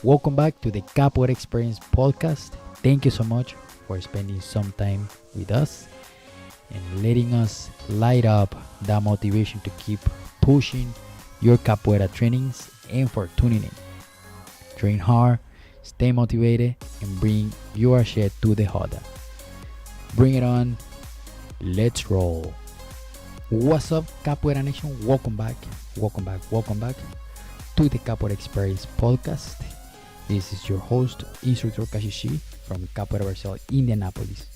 Welcome back to the Capoeira Experience podcast. Thank you so much for spending some time with us and letting us light up that motivation to keep pushing your capoeira trainings and for tuning in. Train hard, stay motivated, and bring your shit to the Hoda. Bring it on. Let's roll. What's up, Capoeira Nation? Welcome back to the Capoeira Experience podcast. This is your host, Instructor Kashishi from Capoeira Indianapolis.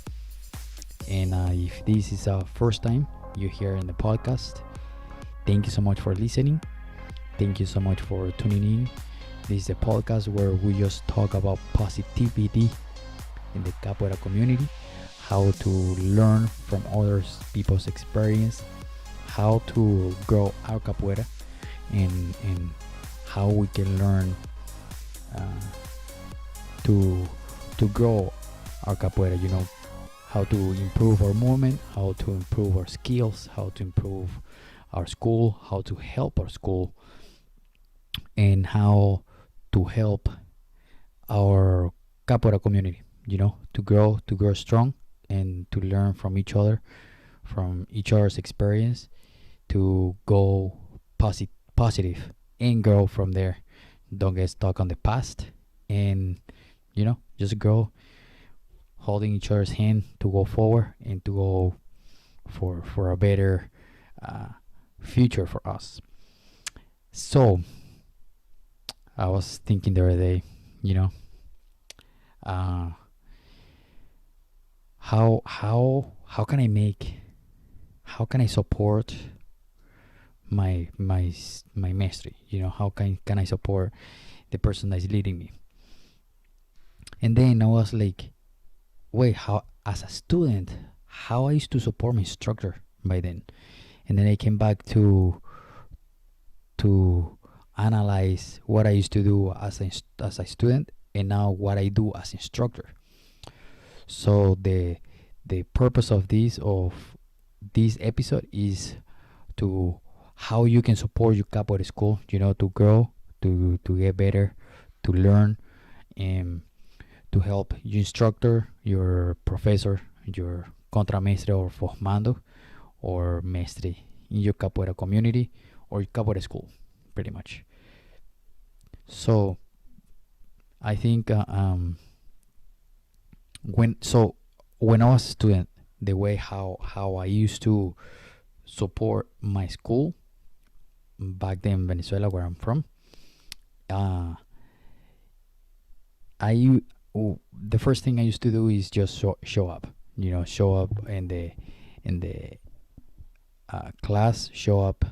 And if this is our first time you're here in the podcast, thank you so much for listening. Thank you so much for tuning in. This is a podcast where we just talk about positivity in the Capoeira community, how to learn from other people's experience, how to grow our capoeira, and how we can learn to grow our capoeira. How to improve our movement, how to improve our skills, how to improve our school, how to help our school, and how to help our capoeira community. To grow strong and to learn from each other's experience, to go positive and grow from there. Don't get stuck on the past, and just grow, holding each other's hand to go forward and to go for a better future for us. So I was thinking the other day, how can I support my mastery? How can I support the person that is leading me? And then I was like, wait, how, as a student, how I used to support my instructor by then? And then I came back to analyze what I used to do as a student, and now what I do as instructor. So the purpose of this episode is to how you can support your capoeira school, to grow, to get better, to learn, and to help your instructor, your professor, your contramestre or formando or mestre in your capoeira community or your capoeira school, pretty much. So I think when I was a student, the way how I used to support my school back then in Venezuela, where I'm from, the first thing I used to do is just show up. Show up in the class, show up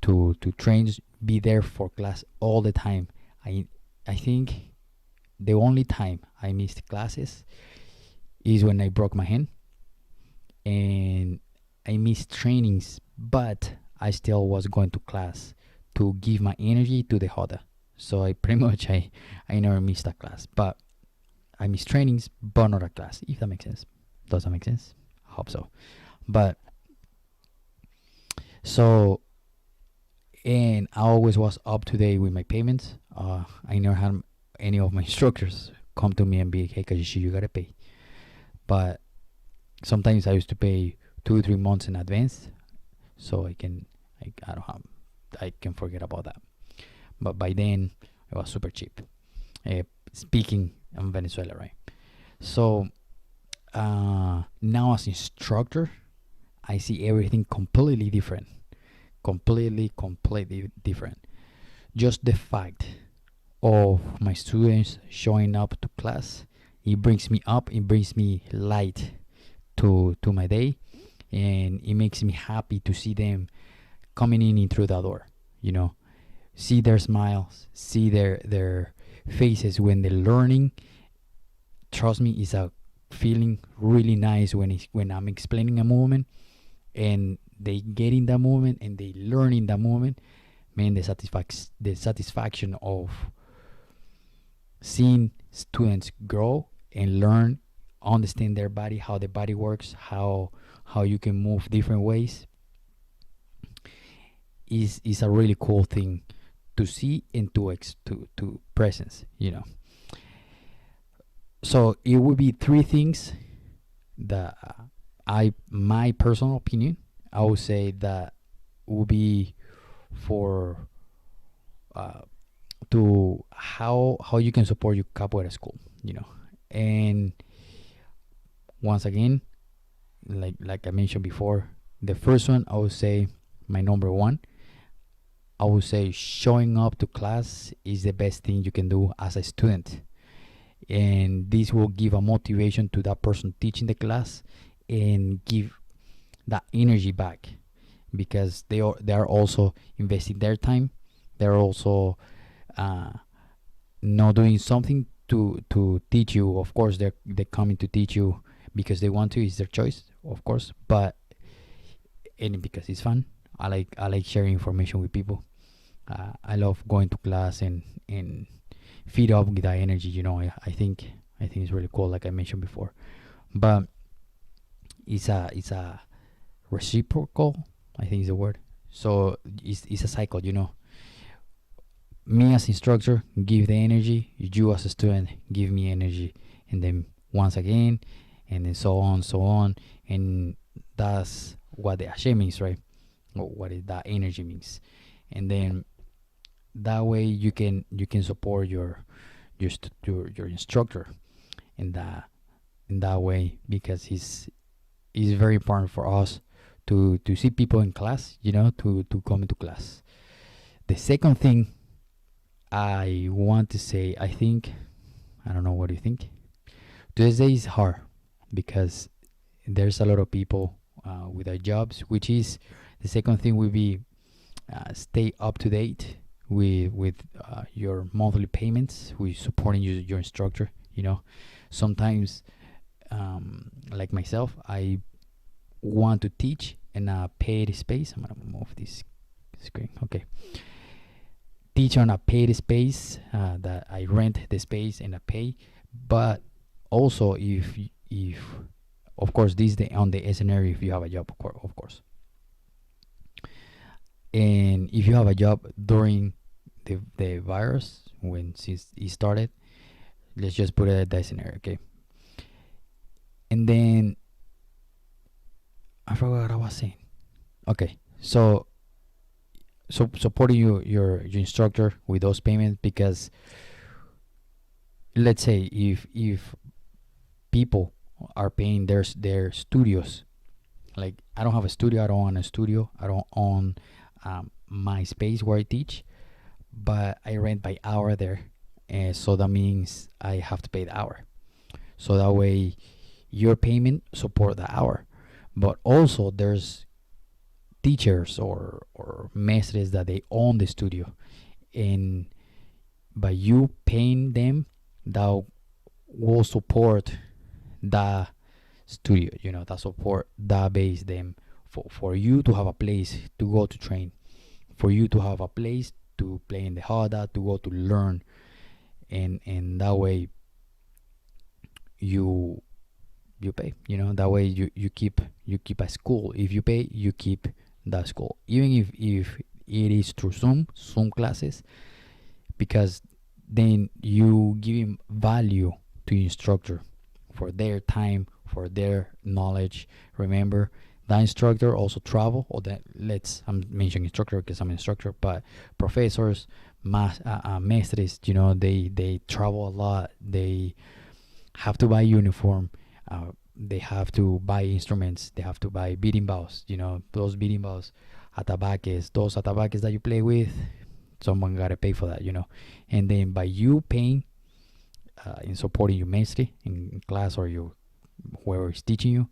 to trains, be there for class all the time. I think the only time I missed classes is when I broke my hand, and I missed trainings, but I still was going to class to give my energy to the Hoda. So I pretty much I never missed a class, but I missed trainings, but not a class, if that makes sense. Does that make sense? I hope so. But so, and I always was up to date with my payments. I never had any of my instructors come to me and be, hey, Kajishi, you gotta pay. But sometimes I used to pay 2-3 months in advance, so I can forget about that. But by then it was super cheap. Speaking in Venezuela, right? So now as instructor, I see everything completely different. Completely different. Just the fact of my students showing up to class, it brings me up, it brings me light to my day, and it makes me happy to see them coming in through the door. See their smiles, see their faces when they're learning. Trust me, it's a feeling really nice when I'm explaining a movement and they get in that movement and they learn in that moment. Man, the satisfaction of seeing students grow and learn, understand their body, how the body works, how you can move different ways, is a really cool thing to see and to presence, so it would be three things that I my personal opinion, I would say that would be for uh, to how you can support your capoeira school, and once again, like I mentioned before, the first one I would say, my number one, I would say showing up to class is the best thing you can do as a student, and this will give a motivation to that person teaching the class and give that energy back, because they are also investing their time. They're also uh, not doing something to teach you. Of course, they're coming to teach you because they want to. It's their choice, of course, but and because it's fun. I like sharing information with people. I love going to class and feed up with that energy. I think it's really cool, like I mentioned before. But it's a reciprocal, I think is the word. So it's a cycle. Me as instructor give the energy, you as a student give me energy, and then once again, and then so on, and that's what the ashe means, right? Or what is that energy means. And then that way you can support your instructor in that way, because it's very important for us to see people in class, to come into class. The second thing I want to say, I don't know, what do you think? Today's day is hard because there's a lot of people without jobs, which is the second thing will be stay up to date with your monthly payments, with supporting your instructor. Sometimes, like myself, I want to teach in a paid space. I'm gonna move this screen. Okay, teach on a paid space that I rent the space and I pay. But also, if of course, this is on the scenario if you have a job, of course. And if you have a job during the virus, when since it started, let's just put it at that scenario, okay? And then I forgot what I was saying. Okay, so supporting your instructor with those payments, because let's say if people are paying their studios, like I don't have a studio, I don't own a studio, I don't own my space where I teach, but I rent by hour there, and so that means I have to pay the hour. So that way, your payment support the hour. But also, there's teachers or mestres that they own the studio, and by you paying them, that will support the studio. That support that base them for you to have a place to go to train, for you to have a place to play in the hada, to go to learn, and that way you pay. That way you keep a school. If you pay, you keep that school, even if it is through Zoom classes, because then you giving value to your instructor for their time, for their knowledge. Remember, that instructor also travel, or that I'm mentioning instructor because I'm an instructor, but professors, mestres, they travel a lot. They have to buy uniform. They have to buy instruments. They have to buy beating balls. Those beating balls, atabaques, those atabaques that you play with. Someone gotta pay for that. And then by you paying in supporting your mestre in class, or whoever is teaching you,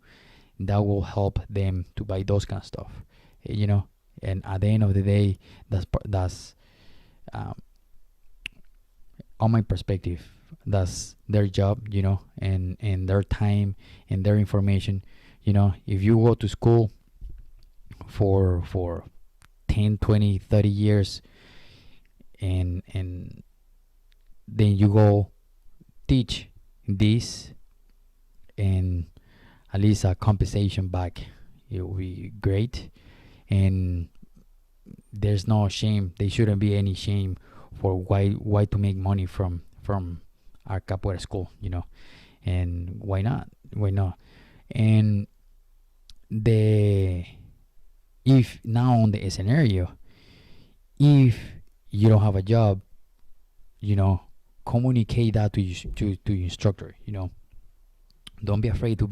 that will help them to buy those kind of stuff. And at the end of the day, that's on my perspective, that's their job, and their time and their information. If you go to school for 10, 20, 30 years, and then you go teach this, and at least a compensation back, it will be great. And there's no shame. There shouldn't be any shame for why to make money from our capoeira school, and why not? Why not? And the if now on the scenario, if you don't have a job, you know, communicate that to your instructor. Don't be afraid to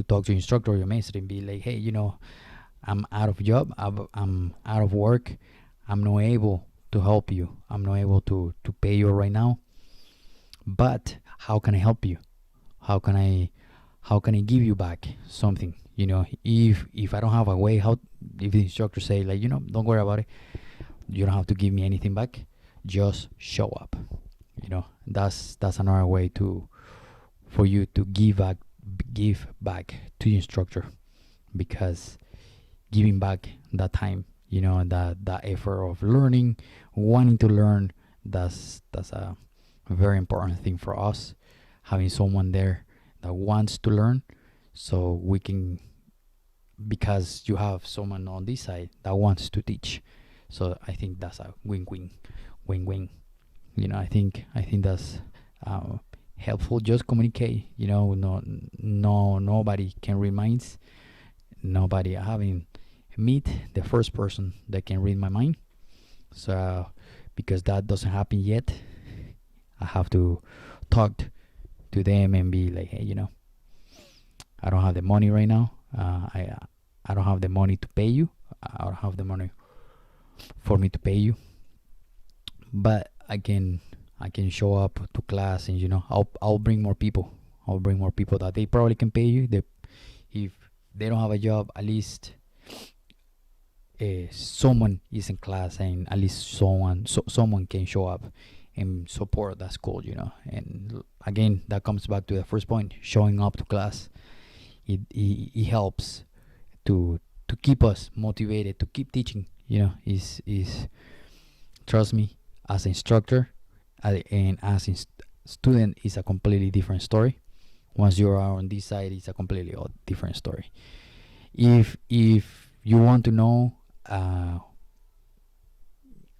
talk to your instructor or your master and be like, hey, I'm out of job. I'm out of work. I'm not able to help you. I'm not able to pay you right now. But how can I help you? How can I give you back something? If I don't have a way, how if the instructor say like, don't worry about it. You don't have to give me anything back. Just show up. That's another way for you to give back to your instructor, because giving back that time, that effort of learning, wanting to learn, that's a very important thing for us, having someone there that wants to learn, so we can, because you have someone on this side that wants to teach. So I think that's a win-win. I think that's uh, helpful. Just communicate. No, nobody can read minds. Nobody. I haven't meet the first person that can read my mind. So because that doesn't happen yet, I have to talk to them and be like, hey, I don't have the money right now. I don't have the money to pay you. I don't have the money for me to pay you, but I can show up to class, and I'll bring more people. I'll bring more people that they probably can pay you. If they don't have a job, at least someone is in class, and at least someone can show up and support that school. And again, that comes back to the first point: showing up to class. It helps to keep us motivated to keep teaching. Is trust me, as an instructor, and as a student, is a completely different story. Once you're on this side, it's a completely different story. If you want to know,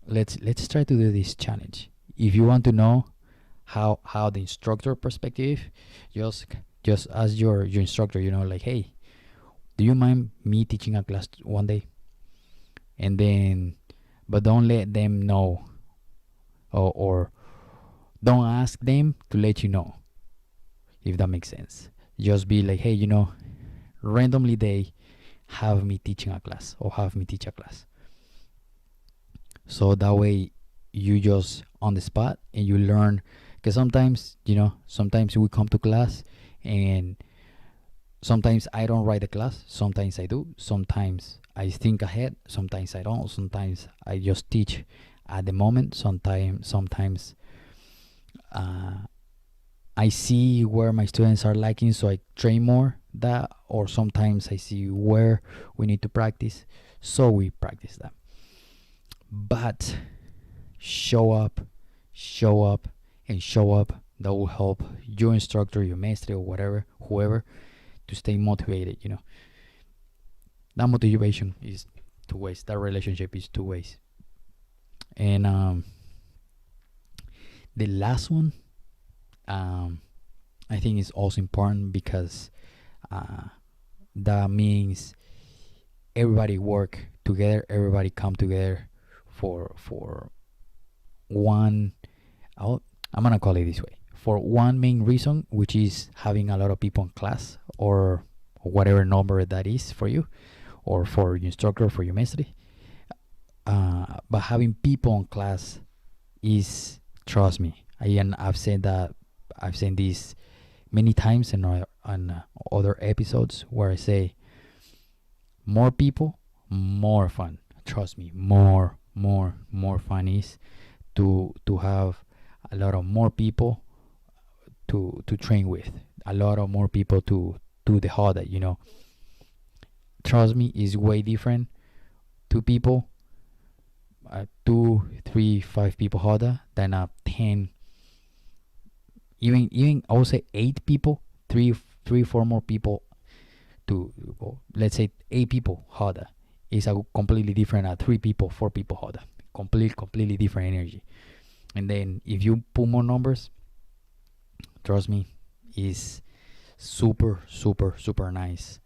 let's try to do this challenge. If you want to know how the instructor perspective, just just ask your instructor. Like, hey, do you mind me teaching a class one day? And then, but don't let them know, or don't ask them to let you know, if that makes sense. Just be like, hey, randomly they have me teaching a class, or have me teach a class. So that way you just on the spot and you learn. Because sometimes we come to class, and sometimes I don't write the class, sometimes I do, sometimes I think ahead, sometimes I don't, sometimes I just teach at the moment, sometimes uh, I see where my students are lacking, so I train more that, or sometimes I see where we need to practice, so we practice that. But show up, show up, and show up. That will help your instructor, your maestro, or whatever, whoever, to stay motivated. That motivation is two ways. That relationship is two ways. And the last one, um, I think is also important, because uh, that means everybody work together, everybody come together for one. I'm gonna call it this way, for one main reason, which is having a lot of people in class, or whatever number that is for you, or for your instructor, for your master. But having people in class is, trust me, and I've said this many times on other episodes, where I say, more people, more fun. Trust me, more fun is to have a lot of more people to train with, a lot of more people to do the harder. Trust me, is way different. Two people, two, three, five people harder than a 10, even I would say 8 people, three, four more people to, let's say 8 people harder. is a completely different 3 people, 4 people roda. Completely different energy. And then if you put more numbers, trust me, is super nice.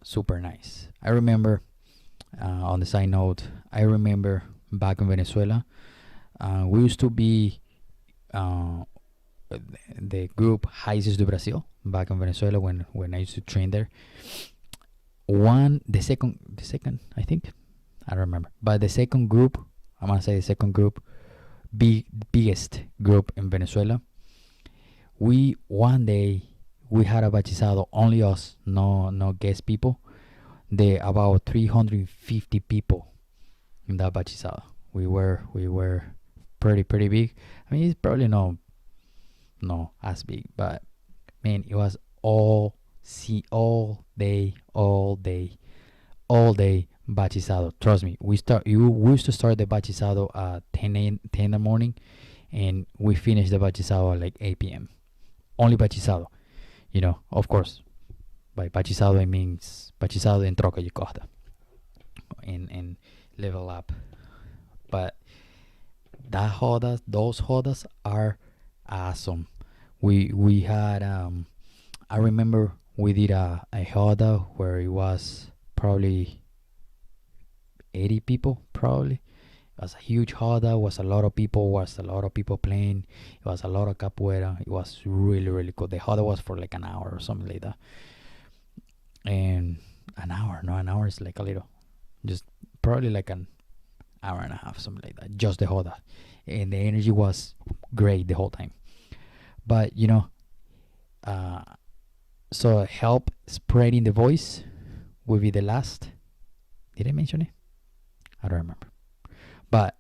Super nice. I remember, on the side note, I remember back in Venezuela, we used to be uh, the group Raíces do Brasil back in Venezuela when I used to train there. The second, I think, I don't remember, but the second group, I'm gonna say the second group, biggest group in Venezuela. We one day we had a bachizado, only us, no guest people. The about 350 people in that bachizado. We were pretty big. I mean, it's probably no as big, but man, it was all day bachizado. Trust me, we used to start the bachizado at 10 in the morning, and we finished the bachizado at like 8 p.m. Only bachizado, of course. By bachizado, it means bachizado en troca y corta, and level up. But those hodas are awesome. We had, I remember we did a hoda where it was probably 80 people, probably. It was a huge hoda, was a lot of people playing. It was a lot of capoeira. It was really cool. The hoda was for like an hour or something like that. And an hour is like a little, just probably like an hour and a half, something like that, just the hoda. And the energy was great the whole time. But uh so help spreading the voice will be the last. Did I mention it? I don't remember. But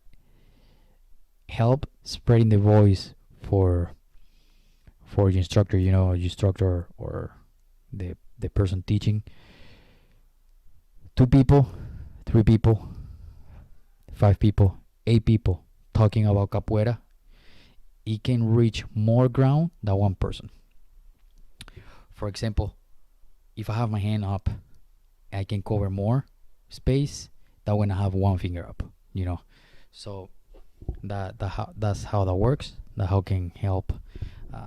help spreading the voice for the instructor or the person teaching. 2 people, 3 people, 5 people, 8 people talking about capoeira, it can reach more ground than one person. For example, if I have my hand up, I can cover more space than when I have one finger up. So that's how that works. That how can help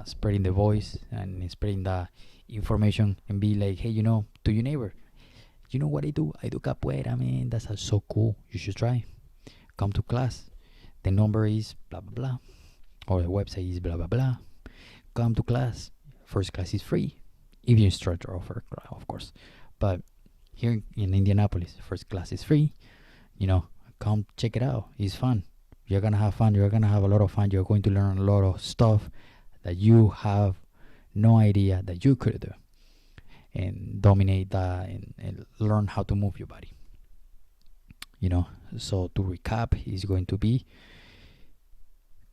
spreading the voice and spreading the information, and be like, hey, to your neighbor, you know what I do? I do capoeira, man. That's so cool. You should try. Come to class. The number is blah blah blah, or the website is blah blah blah. Come to class. First class is free, if your instructor offer, of course. But here in Indianapolis, first class is free. Come check it out. It's fun. You're gonna have fun. You're gonna have a lot of fun. You're going to learn a lot of stuff that you have no idea that you could do, and dominate that, and learn how to move your body. So to recap, is going to be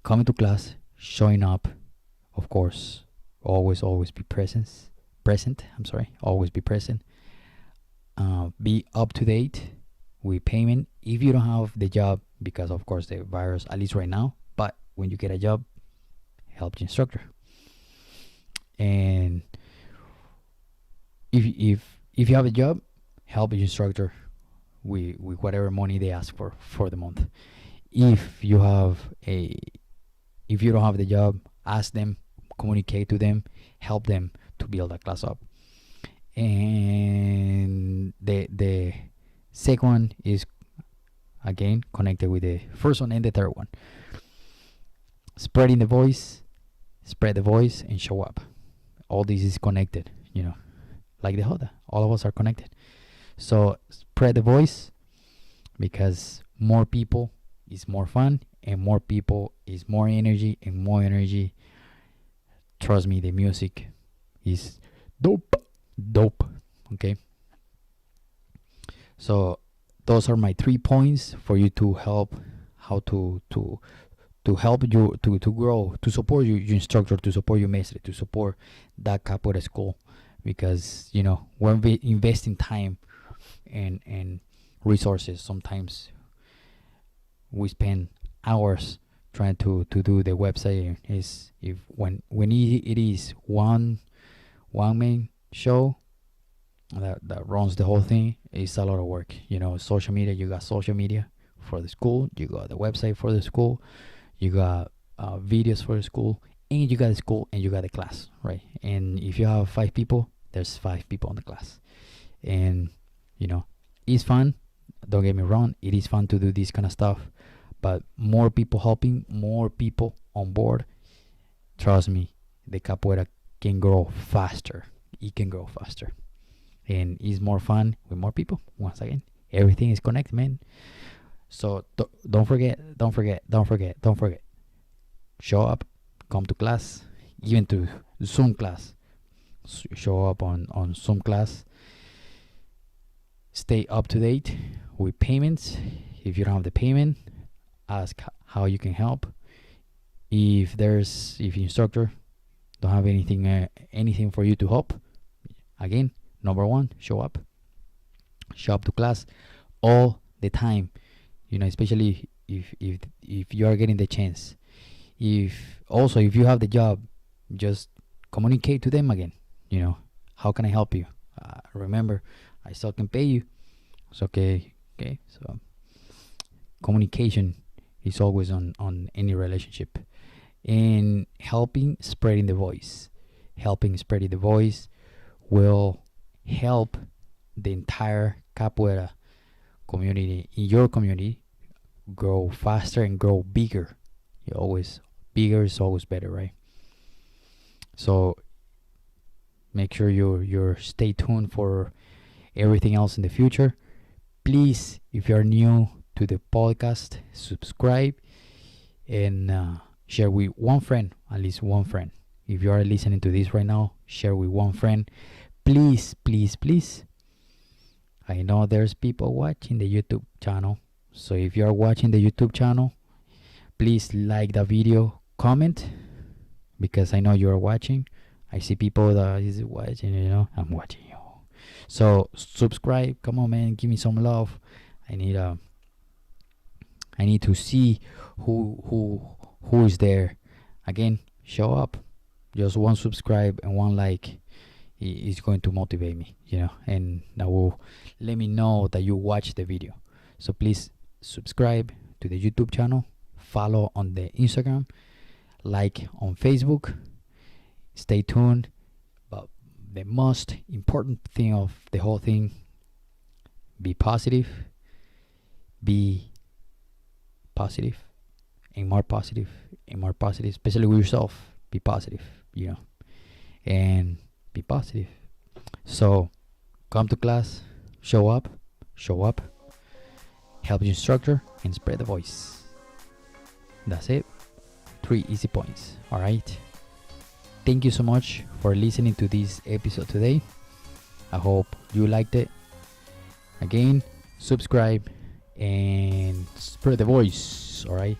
coming to class, showing up, of course, always be present. I'm sorry, always be present. Be up to date with payment if you don't have the job, because of course the virus, at least right now. But when you get a job, help the instructor. And if you have a job, help the instructor with whatever money they ask for the month. If you don't have the job, ask them, communicate to them, help them to build a class up. And the second one is again connected with the first one and the third one. Spread the voice, and show up. All this is connected, like the Hoda. All of us are connected. So spread the voice, because more people is more fun, and more people is more energy, and more energy. Trust me, the music is dope. Okay. So those are my 3 points for you to help, how to help you to grow, to support your instructor, to support your maestro, to support that capoeira school. Because when we invest in time and resources, sometimes we spend hours trying to do the website. Is if when it is one man show, that runs the whole thing. It's a lot of work. Social media. You got social media for the school. You got the website for the school. You got videos for the school, and you got the school, and you got the class, right? And if you have 5 people, there's 5 people in the class, and it's fun. Don't get me wrong, it is fun to do this kind of stuff, but more people helping, more people on board. Trust me, the capoeira can grow faster. It can grow faster, and it's more fun with more people. Once again, everything is connected, man. So don't forget, don't forget, don't forget, don't forget. Show up, come to class, even to Zoom class. Show up on Zoom class. Stay up to date with payments. If you don't have the payment, ask how you can help. If the instructor don't have anything for you to help, again, number one, show up to class all the time. Especially if you are getting the chance. If you have the job, just communicate to them again. How can I help you? Remember, I still can pay you. It's okay. So communication is always on any relationship, and spreading the voice will help the entire capoeira community in your community grow faster and grow bigger. Bigger is always better, right? So make sure you're stay tuned for everything else in the future. Please, if you're new to the podcast, subscribe and share with one friend, at least one friend. If you are listening to this right now, share with one friend. Please, please, please. I know there's people watching the YouTube channel. So if you are watching the YouTube channel, please like the video, comment, because I know you are watching. I see people that is watching, I'm watching you. So subscribe, come on, man, give me some love. I need to see who is there. Again, show up. Just one subscribe and one like is going to motivate me, and that will let me know that you watch the video. So please subscribe to the YouTube channel, follow on the Instagram, like on Facebook. Stay tuned. But the most important thing of the whole thing, be positive, and more positive, especially with yourself. Be positive, and be positive. So come to class, show up, help your instructor, and spread the voice. That's it. 3 easy points. All right. Thank you so much for listening to this episode today. I hope you liked it. Again, subscribe and spread the voice. All right.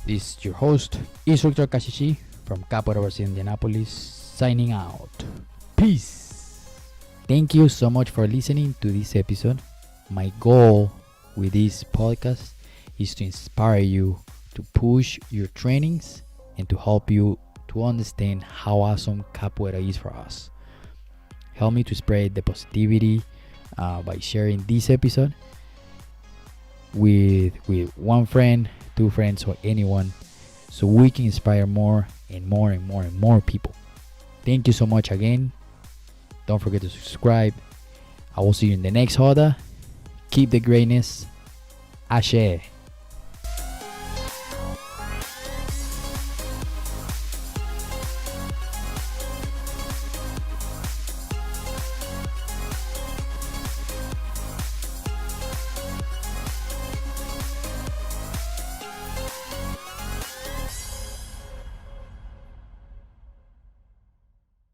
This is your host, Instructor Kashishi from Capoeira Indianapolis, signing out. Peace. Thank you so much for listening to this episode. My goal with this podcast is to inspire you to push your trainings and to help you to understand how awesome capoeira is for us. Help me to spread the positivity by sharing this episode with one friend, 2 friends, or anyone, so we can inspire more and more and more and more people. Thank you so much again. Don't forget to subscribe. I will see you in the next Hoda. Keep the greatness. Ashe.